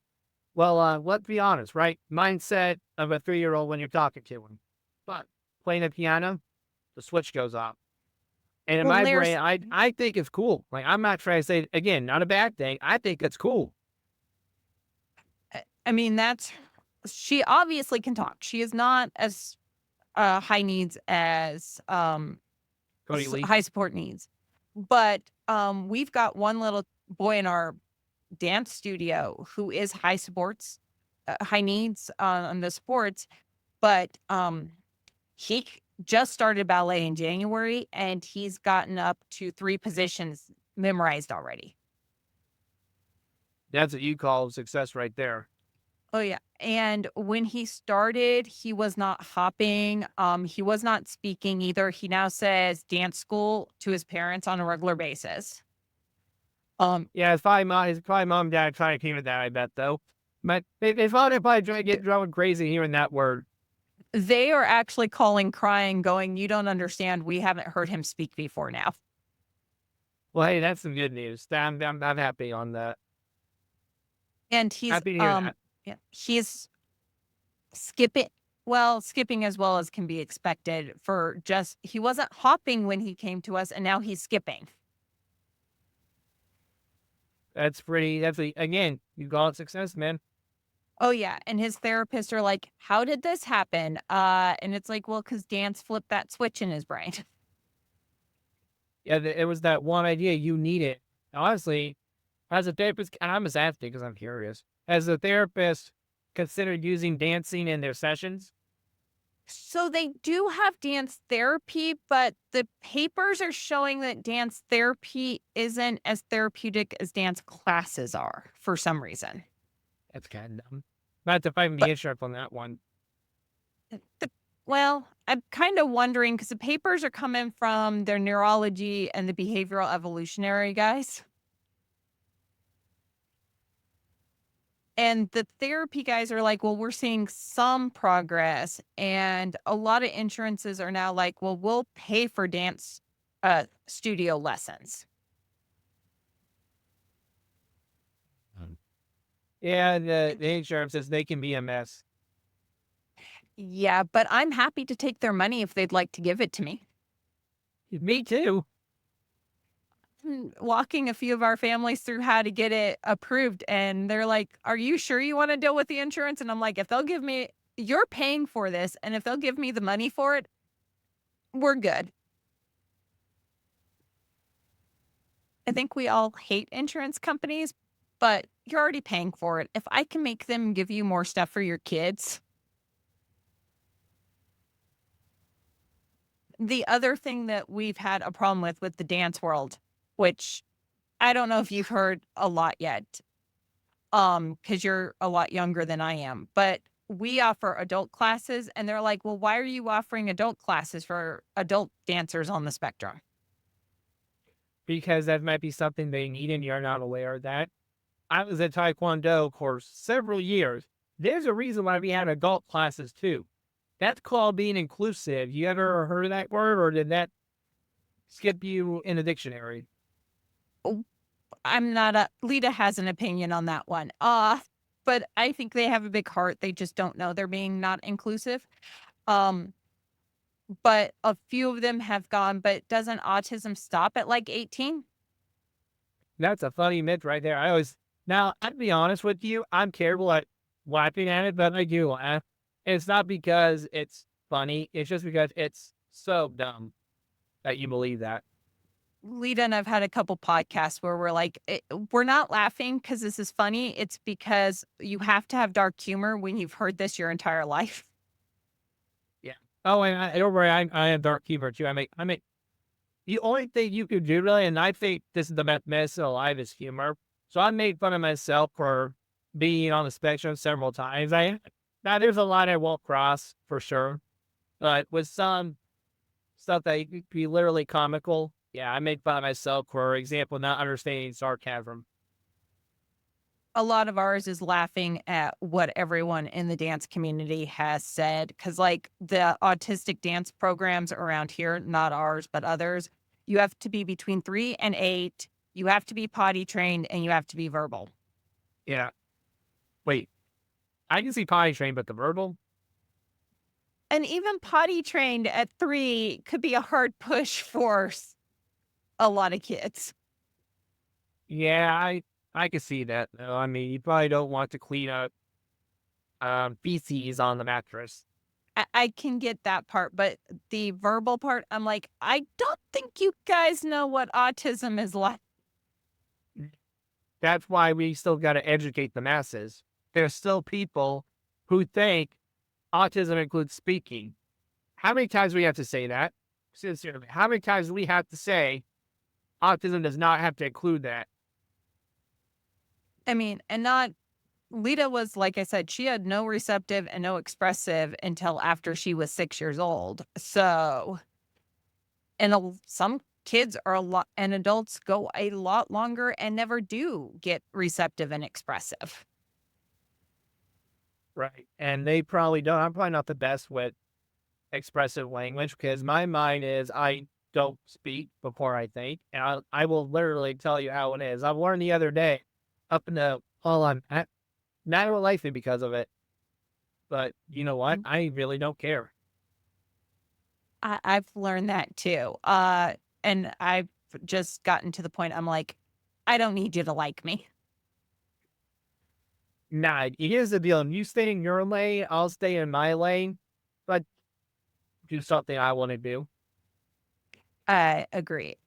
Speaker 2: Well, let's be honest, right? Mindset of a 3-year-old when you're talking to him. But playing the piano, the switch goes off. And in
Speaker 1: Well,
Speaker 2: my
Speaker 1: there's,
Speaker 2: brain, I think it's cool. Like, I'm not trying to say, again, not a bad thing. I think it's cool.
Speaker 1: I mean, she obviously can talk. She is not as high needs as
Speaker 2: Cody Lee.
Speaker 1: high support needs. But we've got one little boy in our dance studio who is high needs on the sports, but he just started ballet in January and he's gotten up to 3 positions memorized already.
Speaker 2: That's what you call success right there.
Speaker 1: Oh yeah. And when he started, he was not hopping. He was not speaking either. He now says dance school to his parents on a regular basis.
Speaker 2: Yeah, his probably mom and dad trying to keep it that, I bet, though. But his mom and probably trying to get drunk crazy hearing that word.
Speaker 1: They are actually calling, crying, going, "You don't understand. We haven't heard him speak before now."
Speaker 2: Well, hey, that's some good news. I'm happy on that.
Speaker 1: And he's
Speaker 2: Happy to hear that.
Speaker 1: yeah, he's skipping skipping as well as can be expected for just he wasn't hopping when he came to us and now he's skipping.
Speaker 2: Again, you call it success, man.
Speaker 1: Oh yeah, and his therapists are like, "How did this happen?" And it's like, "Well, cuz dance flipped that switch in his brain."
Speaker 2: Yeah, it was that one idea you needed. Honestly, as a therapist, and I'm just asking because I'm curious, as a therapist, considered using dancing in their sessions?
Speaker 1: So they do have dance therapy, but the papers are showing that dance therapy isn't as therapeutic as dance classes are for some reason.
Speaker 2: That's kind of dumb. Not to fight me
Speaker 1: But
Speaker 2: insurance on that one.
Speaker 1: the, well, I'm kind of wondering because the papers are coming from their neurology and the behavioral evolutionary guys. And the therapy guys are like, well, we're seeing some progress. And a lot of insurances are now like, well, we'll pay for dance studio lessons.
Speaker 2: Um, Yeah, the insurance says they can be a mess.
Speaker 1: Yeah, but I'm happy to take their money if they'd like to give it to me.
Speaker 2: Me too.
Speaker 1: Walking a few of our families through how to get it approved, and they're like, "Are you sure you want to deal with the insurance?" And I'm like, "If they'll give me, you're paying for this, and if they'll give me the money for it, we're good." I think we all hate insurance companies, but you're already paying for it. If I can make them give you more stuff for your kids. The other thing that we've had a problem with the dance world, which I don't know if you've heard a lot yet, because you're a lot younger than I am, but we offer adult classes and they're like, "Well, why are you offering adult classes for adult dancers on the spectrum?"
Speaker 2: Because that might be something they need and you're not aware of that. I was at Taekwondo course several years. There's a reason why we had adult classes too. That's called being inclusive. You ever heard of that word or did that skip you in a dictionary?
Speaker 1: Oh, I'm not a Leta has an opinion on that one. But I think they have a big heart. They just don't know they're being not inclusive. Um, but a few of them have gone, but doesn't autism stop at like 18?
Speaker 2: That's a funny myth right there. Now, I'd be honest with you, I'm terrible at laughing at it, but I do laugh. It's not because it's funny, it's just because it's so dumb that you believe that.
Speaker 1: Lita and I've had a couple podcasts where we're like, we're not laughing because this is funny. It's because you have to have dark humor when you've heard this your entire life.
Speaker 2: Yeah. Oh, and don't worry, I am dark humor too. I make the only thing you could do really, and I think this is the best medicine alive is humor. So I made fun of myself for being on the spectrum several times. Now there's a line I won't cross for sure, but with some stuff that could be literally comical. Yeah, I made fun of myself, for example, not understanding sarcasm.
Speaker 1: A lot of ours is laughing at what everyone in the dance community has said. Because, like, the autistic dance programs around here, not ours, but others, you have to be between 3 and 8. You have to be potty trained and you have to be verbal.
Speaker 2: Yeah. Wait, I can see potty train, but the verbal?
Speaker 1: And even potty trained at 3 could be a hard push for a lot of kids.
Speaker 2: Yeah, I can see that though. I mean, you probably don't want to clean up feces on the mattress.
Speaker 1: I can get that part, but the verbal part, I'm like, I don't think you guys know what autism is like.
Speaker 2: That's why we still got to educate the masses. There's still people who think autism includes speaking. How many times do we have to say that? Sincerely, how many times do we have to say autism does not have to include that?
Speaker 1: I mean, and not Lita was, like I said, she had no receptive and no expressive until after she was 6 years old. So, and some kids are a lot, and adults go a lot longer and never do get receptive and expressive.
Speaker 2: Right. And they probably don't. I'm probably not the best with expressive language because my mind is I don't speak before I think. And I will literally tell you how it is. I've learned the other day up in the hall I'm at, not a life because of it. But you know what? I really don't care.
Speaker 1: I've learned that too. And I've just gotten to the point I'm like, I don't need you to like me.
Speaker 2: Nah, here's the deal. You stay in your lane, I'll stay in my lane. But do something I want to do.
Speaker 1: I agree.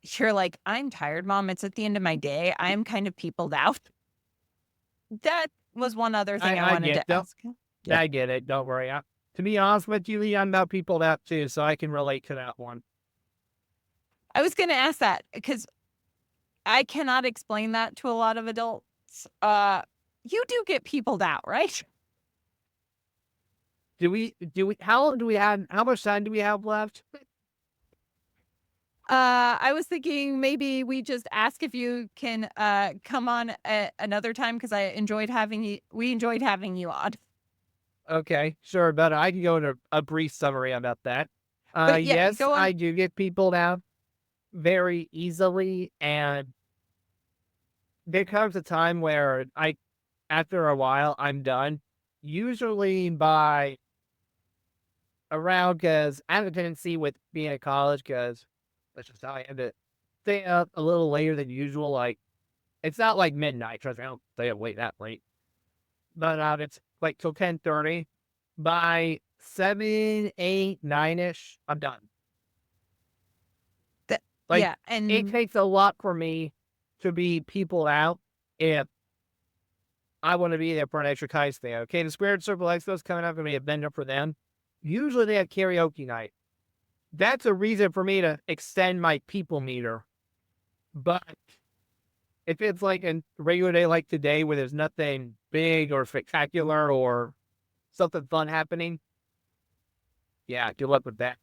Speaker 1: You're like, I'm tired, mom. It's at the end of my day. I'm kind of peopled out. That was one other thing I wanted to ask. Yeah.
Speaker 2: I get it. Don't worry. To be honest with you, Lee, I'm about people that too, so I can relate to that one.
Speaker 1: I was going to ask that because I cannot explain that to a lot of adults. You do get peopled out, right?
Speaker 2: How long do we have, how much time do we have left?
Speaker 1: I was thinking maybe we just ask if you can come on another time because I enjoyed having you. We enjoyed having you on.
Speaker 2: Okay, sure, but I can go into a brief summary about that.
Speaker 1: But yeah,
Speaker 2: Yes,
Speaker 1: go on.
Speaker 2: I do get peopled out very easily, and there comes a time where after a while, I'm done. Usually by around, because I have a tendency with being at college, because let's just say I have to stay up a little later than usual. Like, it's not like midnight. Trust me, I don't stay up late that late. But it's like till 10:30. By 7, 8, 9-ish, I'm done. Like,
Speaker 1: Yeah,
Speaker 2: it
Speaker 1: and
Speaker 2: takes a lot for me to be peopled out if I want to be there for an extra Kites thing. Okay, the Squared Circle Expo's coming up, going to be a vendor for them. Usually they have karaoke night. That's a reason for me to extend my people meter. But if it's like a regular day like today where there's nothing big or spectacular or something fun happening, yeah, good luck with that.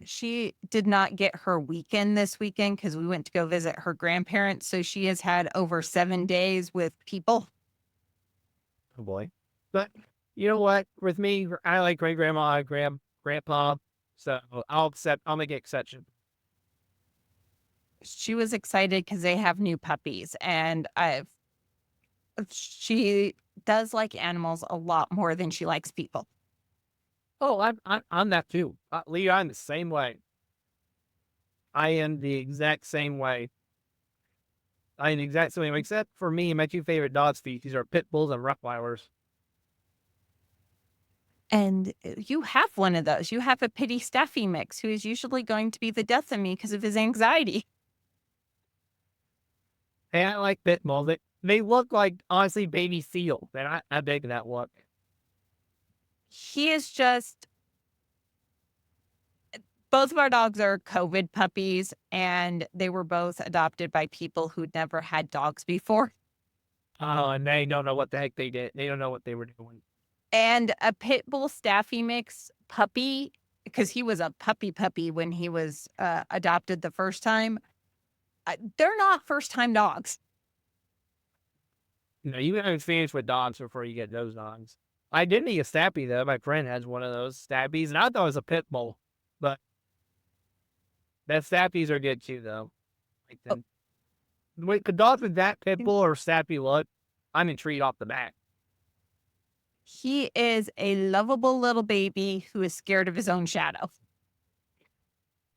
Speaker 1: she did not get her weekend this weekend because we went to go visit her grandparents. So she has had over 7 days with people.
Speaker 2: Oh boy. But you know what? With me, I like great grandma, grandpa. So I'll make an exception.
Speaker 1: She was excited because they have new puppies, and she does like animals a lot more than she likes people.
Speaker 2: Oh, I'm that too. Lee, I'm the same way. I am the exact same way. I am the exact same way, except for me, my two favorite dog species are pit bulls and Rottweilers.
Speaker 1: And you have one of those. You have a pity Staffy mix who is usually going to be the death of me because of his anxiety.
Speaker 2: Hey, I like pit bulls. They look like, honestly, baby seals. And I dig that look.
Speaker 1: He is just, both of our dogs are COVID puppies, and they were both adopted by people who'd never had dogs before.
Speaker 2: Oh, and they don't know what the heck they did. They don't know what they were doing.
Speaker 1: And a pit bull Staffy mix puppy, because he was a puppy when he was adopted the first time. They're not first time dogs.
Speaker 2: You know, you have experience with dogs before you get those dogs. I did need a Stappy, though. My friend has one of those Stappies, and I thought it was a pit bull. But that Stappies are good, too, though. Like them. Wait, could dogs with that pit bull or Stappy look? I'm intrigued off the bat.
Speaker 1: He is a lovable little baby who is scared of his own shadow.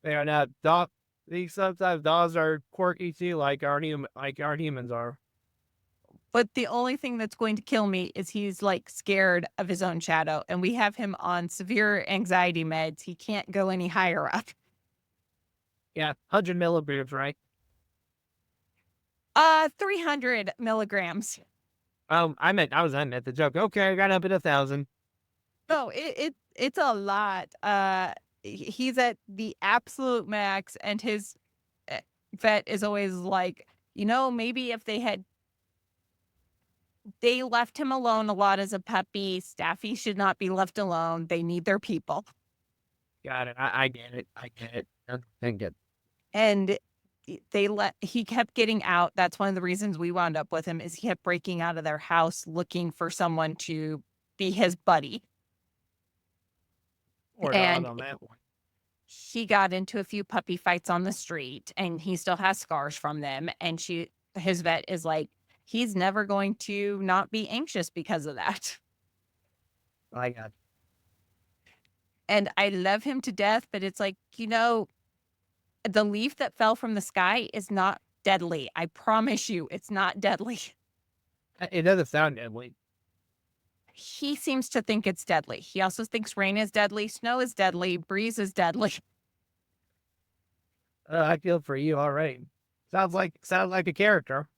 Speaker 2: They are not sometimes dogs are quirky too, like our humans are.
Speaker 1: But the only thing that's going to kill me is he's like scared of his own shadow. And we have him on severe anxiety meds. He can't go any higher up.
Speaker 2: Yeah, 100 milligrams, right?
Speaker 1: 300 milligrams.
Speaker 2: I was at the joke. Okay, I got up at 1,000.
Speaker 1: No, it's a lot. He's at the absolute max, and his vet is always like, maybe if they left him alone a lot as a puppy, Staffy should not be left alone. They need their people.
Speaker 2: Got it. I get it. I get it. Thank it.
Speaker 1: And he kept getting out. That's one of the reasons we wound up with him, is he kept breaking out of their house looking for someone to be his buddy.
Speaker 2: Or
Speaker 1: And
Speaker 2: not on that one.
Speaker 1: he got into a few puppy fights on the street, and he still has scars from them. And his vet is like, he's never going to not be anxious because of that.
Speaker 2: I got it.
Speaker 1: And I love him to death, but it's like, the leaf that fell from the sky is not deadly. I promise you, it's not deadly.
Speaker 2: It doesn't sound deadly.
Speaker 1: He seems to think it's deadly. He also thinks rain is deadly, snow is deadly, breeze is deadly.
Speaker 2: I feel for you. All right. Sounds like a character.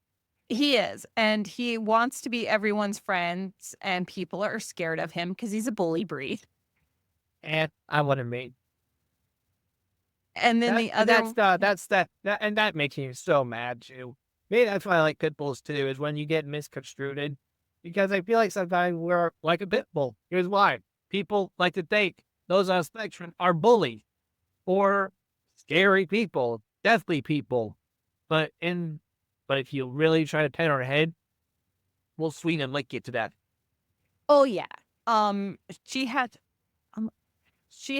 Speaker 1: He is, and he wants to be everyone's friends, and people are scared of him because he's a bully breed.
Speaker 2: And I wouldn't mean.
Speaker 1: And then the other,
Speaker 2: And that makes me so mad too. Maybe that's why I like pit bulls too, is when you get misconstrued. Because I feel like sometimes we're like a pit bull. Here's why. People like to think those on the spectrum are bullies or scary people, deathly people. But if you really try to pet our head, we'll sweeten and lick you to death.
Speaker 1: oh yeah, she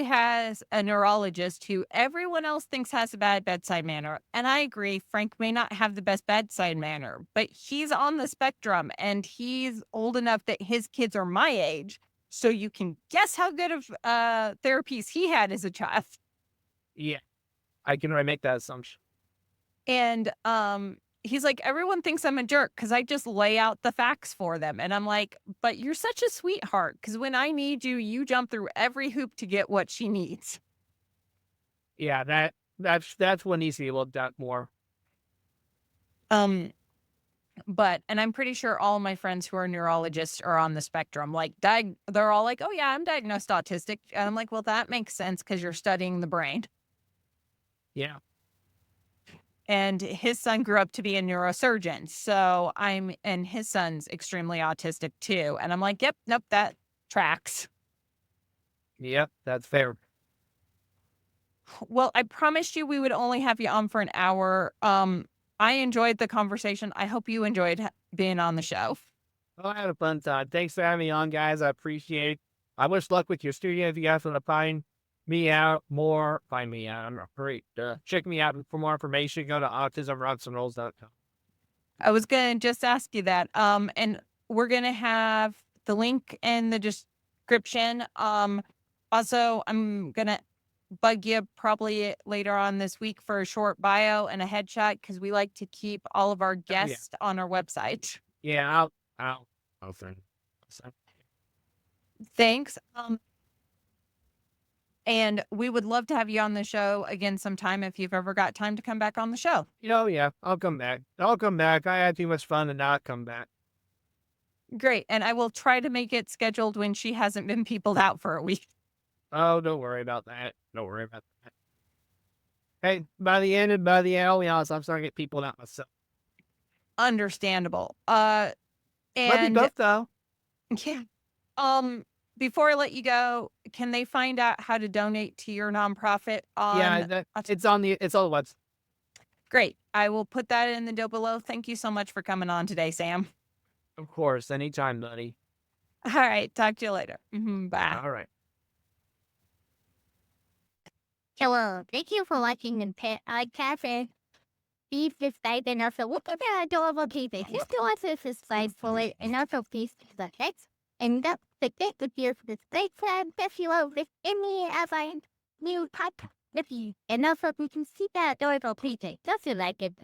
Speaker 1: has a neurologist who everyone else thinks has a bad bedside manner. And I agree, Frank may not have the best bedside manner, but he's on the spectrum, and he's old enough that his kids are my age. So you can guess how good of therapies he had as a child.
Speaker 2: Yeah. I can make that assumption.
Speaker 1: And he's like, everyone thinks I'm a jerk because I just lay out the facts for them. And I'm like, but you're such a sweetheart, because when I need you, you jump through every hoop to get what she needs.
Speaker 2: Yeah, that's what needs to be looked at more.
Speaker 1: But, and I'm pretty sure all my friends who are neurologists are on the spectrum. Like, they're all like, oh yeah, I'm diagnosed autistic. And I'm like, well, that makes sense because you're studying the brain.
Speaker 2: Yeah.
Speaker 1: And his son grew up to be a neurosurgeon. So and his son's extremely autistic too. And I'm like, yep, nope, that tracks.
Speaker 2: Yep, that's fair.
Speaker 1: Well, I promised you we would only have you on for an hour. I enjoyed the conversation. I hope you enjoyed being on the show.
Speaker 2: Oh, I had a fun time. Thanks for having me on, guys. I appreciate it. I wish luck with your studio. If you guys want to find me out more, find me out. I'm great. Check me out for more information. Go to autismrocksandrolls.com.
Speaker 1: I was going to just ask you that. And we're going to have the link in the description. Also, I'm going to bug you probably later on this week for a short bio and a headshot, because we like to keep all of our guests on our website.
Speaker 2: Yeah, I'll send.
Speaker 1: Thanks. And we would love to have you on the show again sometime if you've ever got time to come back on the show.
Speaker 2: Yeah, I'll come back. I had too much fun to not come back.
Speaker 1: Great. And I will try to make it scheduled when she hasn't been peopled out for a week.
Speaker 2: Oh, don't worry about that. Hey, by the end, I'll be honest, I'm starting to get people out myself.
Speaker 1: Understandable.
Speaker 2: Love you both, though.
Speaker 1: Yeah. Before I let you go, can they find out how to donate to your nonprofit on?
Speaker 2: It's on the website.
Speaker 1: Great. I will put that in the dough below. Thank you so much for coming on today, Sam.
Speaker 2: Of course, anytime, buddy.
Speaker 1: All right. Talk to you later. Bye.
Speaker 2: All right.
Speaker 3: Hello, thank you for watching the podcast. Please subscribe and also look at the adorable people. Just do also subscribe for it, and also please do the text. And don't forget to give the great fan festival with any other new podcast with you. And also you can see the adorable people. Just like it.